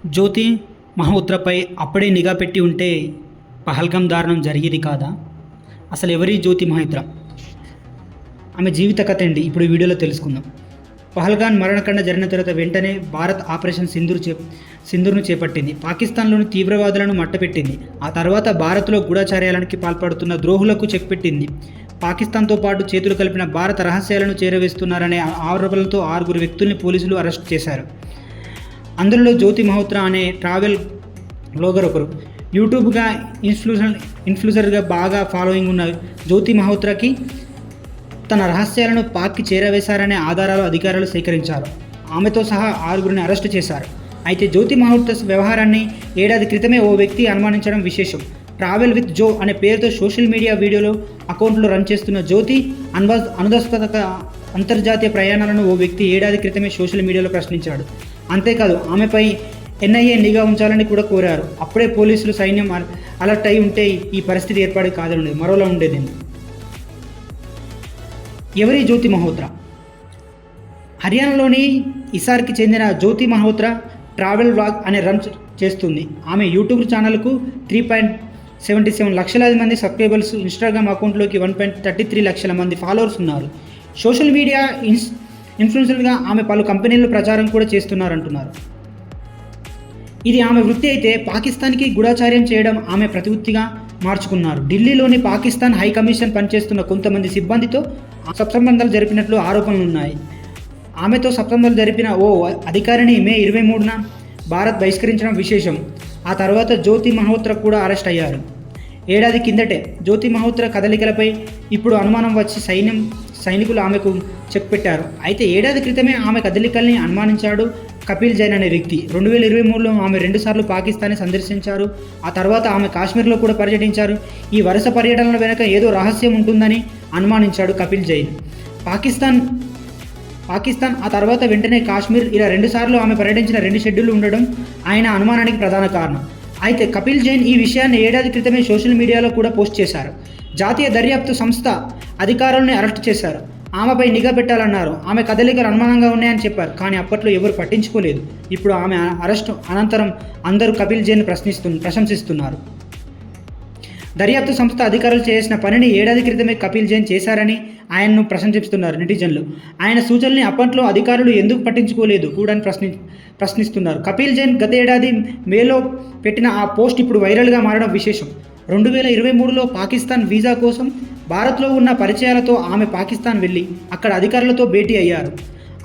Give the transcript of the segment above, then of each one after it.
జ్యోతి మహోత్రపై అప్పుడే నిఘా పెట్టి ఉంటే పహల్గాం దారుణం జరిగేది కాదా? అసలు ఎవరి జ్యోతి మహోత్ర? ఆమె జీవిత కథ అండి ఇప్పుడు ఈ వీడియోలో తెలుసుకుందాం. పహల్గాం మరణకాండ జరిగిన తర్వాత వెంటనే భారత్ ఆపరేషన్ సింధూర్ను చేపట్టింది. పాకిస్తాన్లోని తీవ్రవాదులను మట్టపెట్టింది. ఆ తర్వాత భారత్లో గూఢచార్యాలనికి పాల్పడుతున్న ద్రోహులకు చెక్ పెట్టింది. పాకిస్తాన్తో పాటు చేతులు కలిపిన భారత రహస్యాలను చేరవేస్తున్నారనే ఆరోపణలతో 6 వ్యక్తుల్ని పోలీసులు అరెస్ట్ చేశారు. అందులో జ్యోతి మహోత్రా అనే ట్రావెల్ బ్లాగర్ ఒకరు. యూట్యూబ్గా ఇన్ఫ్లుయెన్సర్గా బాగా ఫాలోయింగ్ ఉన్న జ్యోతి మహోత్రాకి తన రహస్యాలను పాక్కి చేరవేశారనే ఆధారాలు అధికారులు సేకరించారు. ఆమెతో సహా 6గురిని అరెస్టు చేశారు. అయితే జ్యోతి మహోత్రా వ్యవహారాన్ని ఏడాది క్రితమే ఓ వ్యక్తి అనుమానించడం విశేషం. ట్రావెల్ విత్ జో అనే పేరుతో సోషల్ మీడియా వీడియోలో అకౌంట్లు రన్ చేస్తున్న జ్యోతి అనుదాస్పద అంతర్జాతీయ ప్రయాణాలను ఓ వ్యక్తి ఏడాది క్రితమే సోషల్ మీడియాలో ప్రశ్నించాడు. అంతేకాదు ఆమెపై ఎన్ఐఏ నిఘా ఉంచాలని కూడా కోరారు. అప్పుడే పోలీసులు సైన్యం అలర్ట్ అయి ఉంటే ఈ పరిస్థితి ఏర్పాటు కాదని మరోలా ఉండేది. ఎవరి జ్యోతి మహోత్రా? హర్యానాలోని ఇసార్కి చెందిన జ్యోతి మహోత్రా ట్రావెల్ వ్లాగ్ అనే రన్ చేస్తుంది. ఆమె యూట్యూబ్ ఛానల్కు 3.77 లక్షలాది మంది సబ్స్క్రైబర్స్, ఇన్స్టాగ్రామ్ అకౌంట్లోకి 1.33 లక్షల మంది ఫాలోవర్స్ ఉన్నారు. సోషల్ మీడియా ఇన్ఫ్లుయెన్సర్గా ఆమె పలు కంపెనీల్లో ప్రచారం కూడా చేస్తున్నారంటున్నారు. ఇది ఆమె వృత్తి అయితే పాకిస్తాన్కి గూఢచార్యం చేయడం ఆమె ప్రతివృత్తిగా మార్చుకున్నారు. ఢిల్లీలోని పాకిస్తాన్ హై కమిషన్ పనిచేస్తున్న కొంతమంది సిబ్బందితో సత్సంబంధాలు జరిపినట్లు ఆరోపణలు ఉన్నాయి. ఆమెతో సత్సంబంధాలు జరిపిన ఓ అధికారిని మే 23న భారత్ బహిష్కరించడం విశేషం. ఆ తర్వాత జ్యోతి మహోత్రా కూడా అరెస్ట్ అయ్యారు. ఏడాది కిందటే జ్యోతి మహోత్రా కదలికలపై ఇప్పుడు అనుమానం వచ్చి సైనికులు ఆమెకు చెక్ పెట్టారు. అయితే ఏడాది క్రితమే ఆమె కదలికల్ని అనుమానించాడు కపిల్ జైన్ అనే వ్యక్తి. 2023లో ఆమె 2 సార్లు పాకిస్తాన్ని సందర్శించారు. ఆ తర్వాత ఆమె కాశ్మీర్లో కూడా పర్యటించారు. ఈ వరుస పర్యటనల వెనుక ఏదో రహస్యం ఉంటుందని అనుమానించాడు కపిల్ జైన్. పాకిస్తాన్ ఆ తర్వాత వెంటనే కాశ్మీర్, ఇలా 2 సార్లు ఆమె పర్యటించిన 2 షెడ్యూళ్లు ఉండడం ఆయన అనుమానానికి ప్రధాన కారణం. అయితే కపిల్ జైన్ ఈ విషయాన్ని ఏడాది క్రితమే సోషల్ మీడియాలో కూడా పోస్ట్ చేశారు. జాతీయ దర్యాప్తు సంస్థ అధికారులను అరెస్ట్ చేశారు. ఆమెపై నిఘా పెట్టాలన్నారు. ఆమె కదలికలు అనుమానంగా ఉన్నాయని చెప్పారు. కానీ అప్పట్లో ఎవరు పట్టించుకోలేదు. ఇప్పుడు ఆమె అరెస్టు అనంతరం అందరూ కపిల్ జైన్ ప్రశంసిస్తున్నారు. దర్యాప్తు సంస్థ అధికారులు చేసిన పనిని ఏడాది క్రితమే కపిల్ జైన్ చేశారని ఆయన్ను ప్రశంసిస్తున్నారు నెటిజన్లు. ఆయన సూచనల్ని అప్పట్లో అధికారులు ఎందుకు పట్టించుకోలేదు కూడా ప్రశ్నిస్తున్నారు. కపిల్ జైన్ గత ఏడాది మేలో పెట్టిన ఆ పోస్ట్ ఇప్పుడు వైరల్గా మారడం విశేషం. 2023లో పాకిస్తాన్ వీసా కోసం భారత్లో ఉన్న పరిచయాలతో ఆమె పాకిస్తాన్ వెళ్ళి అక్కడ అధికారులతో భేటీ అయ్యారు.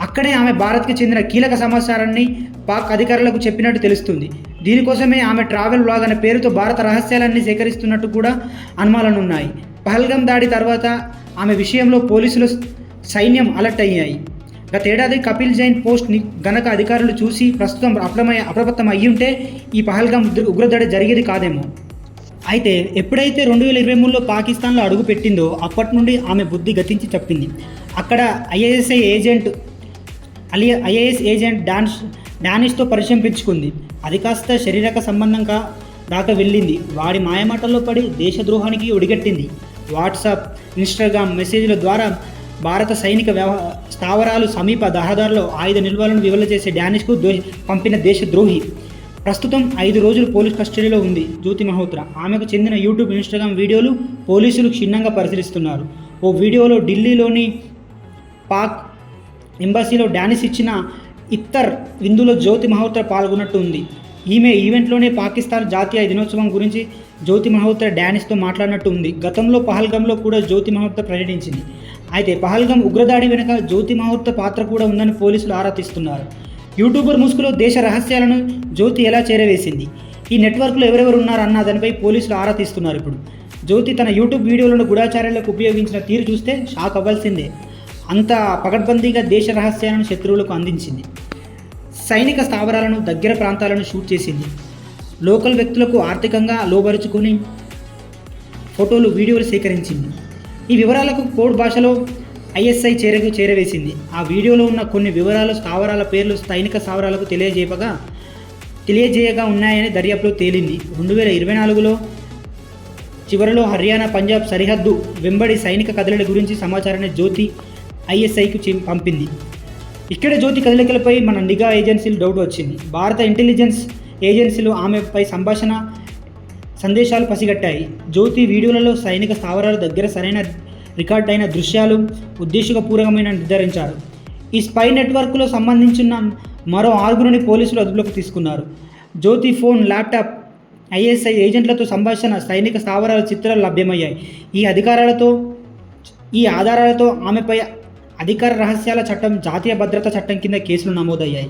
అక్కడే ఆమె భారత్కి చెందిన కీలక సమాచారాన్ని పాక్ అధికారులకు చెప్పినట్టు తెలుస్తుంది. దీనికోసమే ఆమె ట్రావెల్ వ్లాగ్ అనే పేరుతో భారత రహస్యాలన్నీ సేకరిస్తున్నట్టు కూడా అనుమానాలున్నాయి. పహల్గాం దాడి తర్వాత ఆమె విషయంలో పోలీసులు, సైన్యం అలర్ట్ అయ్యాయి. గతేడాది కపిల్ జైన్ పోస్ట్ని గనక అధికారులు చూసి ప్రస్తుతం అప్రమత్తం అయ్యి ఉంటే ఈ పహల్గాం ఉగ్రదాడి జరిగేది కాదేమో. అయితే ఎప్పుడైతే 2023లో పాకిస్తాన్లో అడుగు పెట్టిందో అప్పటి నుండి ఆమె బుద్ధి గతించి చెప్పింది. అక్కడ ఐఏఎస్ ఏజెంట్ డానిష్తో పరిచయం పెంచుకుంది. అది కాస్త శారీరక సంబంధంగా దాకా వెళ్ళింది. వాడి మాయమాటల్లో పడి దేశద్రోహానికి ఒడిగట్టింది. వాట్సాప్, ఇన్స్టాగ్రామ్ మెసేజ్ల ద్వారా భారత సైనిక స్థావరాలు, సమీప రహదారుల్లో ఆయుధ నిల్వలను విడుదల చేసే డానిష్కు పంపిన దేశద్రోహి. ప్రస్తుతం 5 రోజులు పోలీస్ కస్టడీలో ఉంది జ్యోతి మహోత్రా. ఆమెకు చెందిన యూట్యూబ్, ఇన్స్టాగ్రామ్ వీడియోలు పోలీసులు క్షుణ్ణంగా పరిశీలిస్తున్నారు. ఓ వీడియోలో ఢిల్లీలోని పాక్ ఎంబసీలో డానిష్ ఇచ్చిన ఇఫ్తార్ విందులో జ్యోతి మహోత్రా పాల్గొన్నట్టు ఉంది. ఈవెంట్లోనే పాకిస్తాన్ జాతీయ దినోత్సవం గురించి జ్యోతి మహోత్రా డానిష్తో మాట్లాడినట్టు ఉంది. గతంలో పహల్గాంలో కూడా జ్యోతి మహోత్రా పర్యటించింది. అయితే పహల్గాం ఉగ్రదాడి వెనుక జ్యోతి మహోత్రా పాత్ర కూడా ఉందని పోలీసులు ఆరా తీస్తున్నారు. యూట్యూబర్ ముసుగులో దేశ రహస్యాలను జ్యోతి ఎలా చేరవేసింది, ఈ నెట్వర్క్లో ఎవరెవరు ఉన్నారన్న దానిపై పోలీసులు ఆరా తీస్తున్నారు. ఇప్పుడు జ్యోతి తన యూట్యూబ్ వీడియోలను గూఢచార్యాలకు ఉపయోగించిన తీరు చూస్తే షాక్ అవ్వాల్సిందే. అంత పకడ్బందీగా దేశ రహస్యాలను శత్రువులకు అందించింది. సైనిక స్థావరాలను, దగ్గర ప్రాంతాలను షూట్ చేసింది. లోకల్ వ్యక్తులకు ఆర్థికంగా లోబరుచుకుని ఫోటోలు, వీడియోలు సేకరించింది. ఈ వివరాలకు కోడ్ భాషలో ఐఎస్ఐ చేరవేసింది. ఆ వీడియోలో ఉన్న కొన్ని వివరాలు, స్థావరాల పేర్లు సైనిక స్థావరాలకు తెలియజేయగా ఉన్నాయని దర్యాప్తులో తేలింది. 2024లో చివరిలో హర్యానా, పంజాబ్ సరిహద్దు వెంబడి సైనిక కదలికల గురించి సమాచారాన్ని జ్యోతి ఐఎస్ఐకు పంపింది. ఇక్కడ జ్యోతి కదలికలపై మన నిఘా ఏజెన్సీలు డౌట్ వచ్చింది. భారత ఇంటెలిజెన్స్ ఏజెన్సీలు ఆమెపై సందేశాలు పసిగట్టాయి. జ్యోతి వీడియోలలో సైనిక స్థావరాల దగ్గర సరైన రికార్డైన దృశ్యాలు ఉద్దేశపూర్వకమైన నిర్ధారించారు. ఈ స్పై నెట్వర్క్లో సంబంధించిన మరో 6గురిని పోలీసులు అదుపులోకి తీసుకున్నారు. జ్యోతి ఫోన్, ల్యాప్టాప్, ఐఎస్ఐ ఏజెంట్లతో సంభాషణ, సైనిక స్థావరాల చిత్రాలు లభ్యమయ్యాయి. ఈ ఆధారాలతో ఆమెపై అధికార రహస్యాల చట్టం, జాతీయ భద్రతా చట్టం కింద కేసులు నమోదయ్యాయి.